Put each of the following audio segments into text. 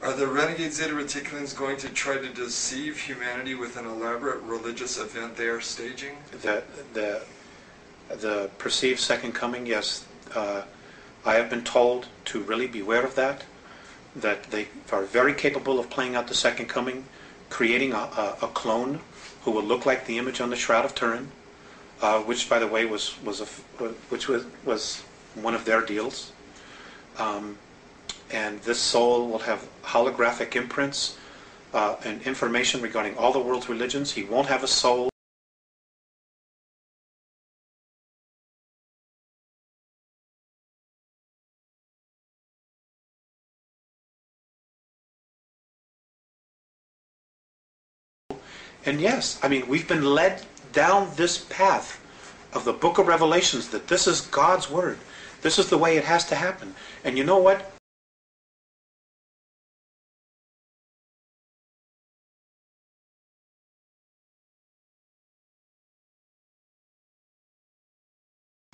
Are the renegade Zeta Reticulans going to try to deceive humanity with an elaborate religious event they are staging? The perceived second coming, yes. I have been told to really beware of that they are very capable of playing out the second coming, creating a clone who will look like the image on the Shroud of Turin, which, by the way, was one of their deals. And this soul will have holographic imprints and information regarding all the world's religions. He won't have a soul. And yes, I mean, we've been led down this path of the book of Revelations, that this is God's word. This is the way it has to happen. And you know what?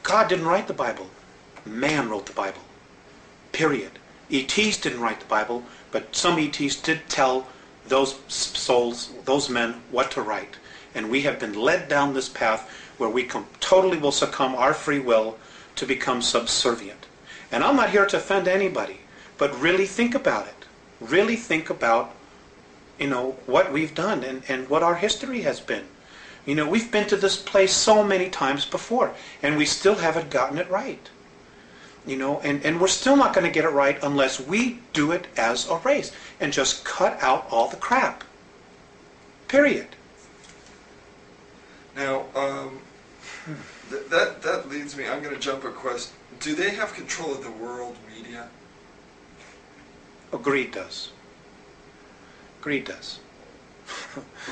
God didn't write the Bible. Man wrote the Bible. Period. ETs didn't write the Bible, but some ETs did tell those souls, those men, what to write. And we have been led down this path where we totally will succumb our free will to become subservient. And I'm not here to offend anybody, but really think about it. Really think about, you know, what we've done and what our history has been. You know, we've been to this place so many times before, and we still haven't gotten it right. You know, and we're still not going to get it right unless we do it as a race and just cut out all the crap. Period. Now, that leads me, I'm going to jump a question. Do they have control of the world media? Oh, greed does. Greed does.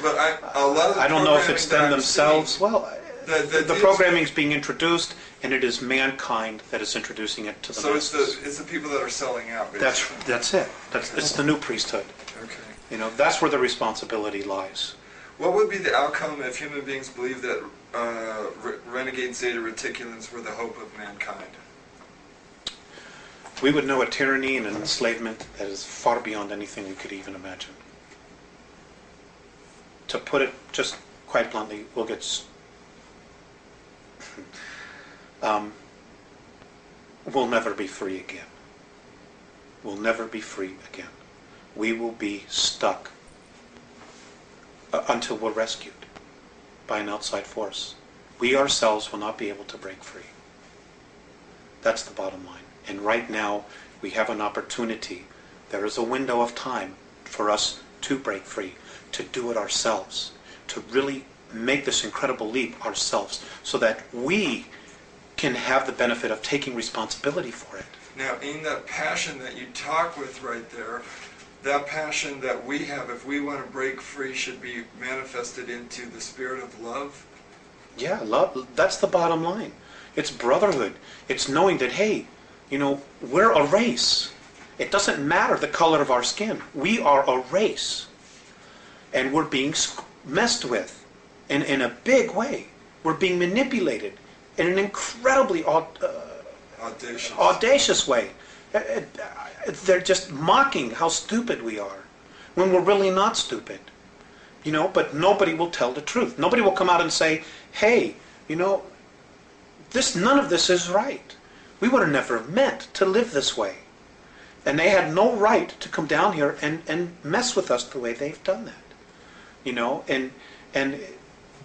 But a lot of the I don't know if it's them themselves. Well, the programming is being introduced, and it is mankind that is introducing it to the masses. So it's the people that are selling out, basically. That's it. It's the new priesthood. Okay. You know, that's where the responsibility lies. What would be the outcome if human beings believed that renegade Zeta Reticulans were the hope of mankind? We would know a tyranny and an enslavement that is far beyond anything we could even imagine. To put it just quite bluntly, we'll get... we'll never be free again. We'll never be free again. We will be stuck until we're rescued by an outside force. We ourselves will not be able to break free. That's the bottom line. And right now, we have an opportunity. There is a window of time for us to break free, to do it ourselves, to really make this incredible leap ourselves, so that we can have the benefit of taking responsibility for it. Now, in that passion that you talk with right there, that passion that we have, if we want to break free, should be manifested into the spirit of love? Yeah, love, that's the bottom line. It's brotherhood. It's knowing that, hey, you know, we're a race. It doesn't matter the color of our skin. We are a race. And we're being messed with in a big way. We're being manipulated in an incredibly audacious way. They're just mocking how stupid we are when we're really not stupid. You know, but nobody will tell the truth. Nobody will come out and say, hey, you know, none of this is right. We would have never meant to live this way. And they had no right to come down here and mess with us the way they've done that. You know, and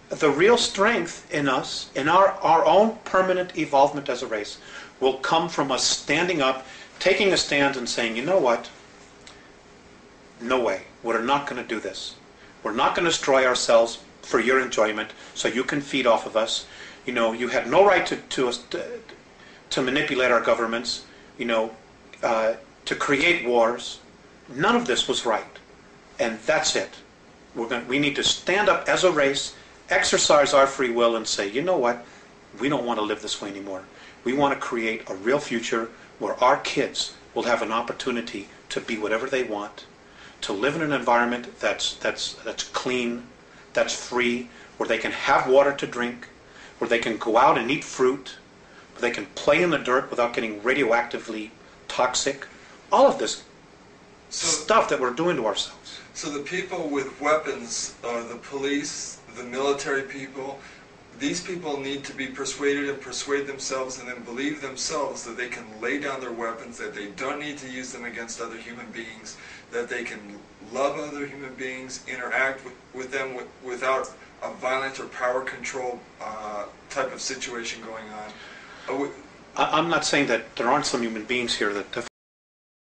the real strength in us, in our own permanent evolvement as a race, will come from us standing up, taking a stand and saying, you know what? No way. We're not going to do this. We're not going to destroy ourselves for your enjoyment so you can feed off of us. You know, you had no right to manipulate our governments, you know, to create wars. None of this was right. And that's it. We need to stand up as a race, exercise our free will, and say, you know what? We don't want to live this way anymore. We want to create a real future where our kids will have an opportunity to be whatever they want, to live in an environment that's clean, that's free, where they can have water to drink, where they can go out and eat fruit, where they can play in the dirt without getting radioactively toxic. All of this. So stuff that we're doing to ourselves. So the people with weapons, the police, the military people, these people need to be persuaded and persuade themselves and then believe themselves that they can lay down their weapons, that they don't need to use them against other human beings, that they can love other human beings, interact with them without a violent or power control type of situation going on. I'm not saying that there aren't some human beings here that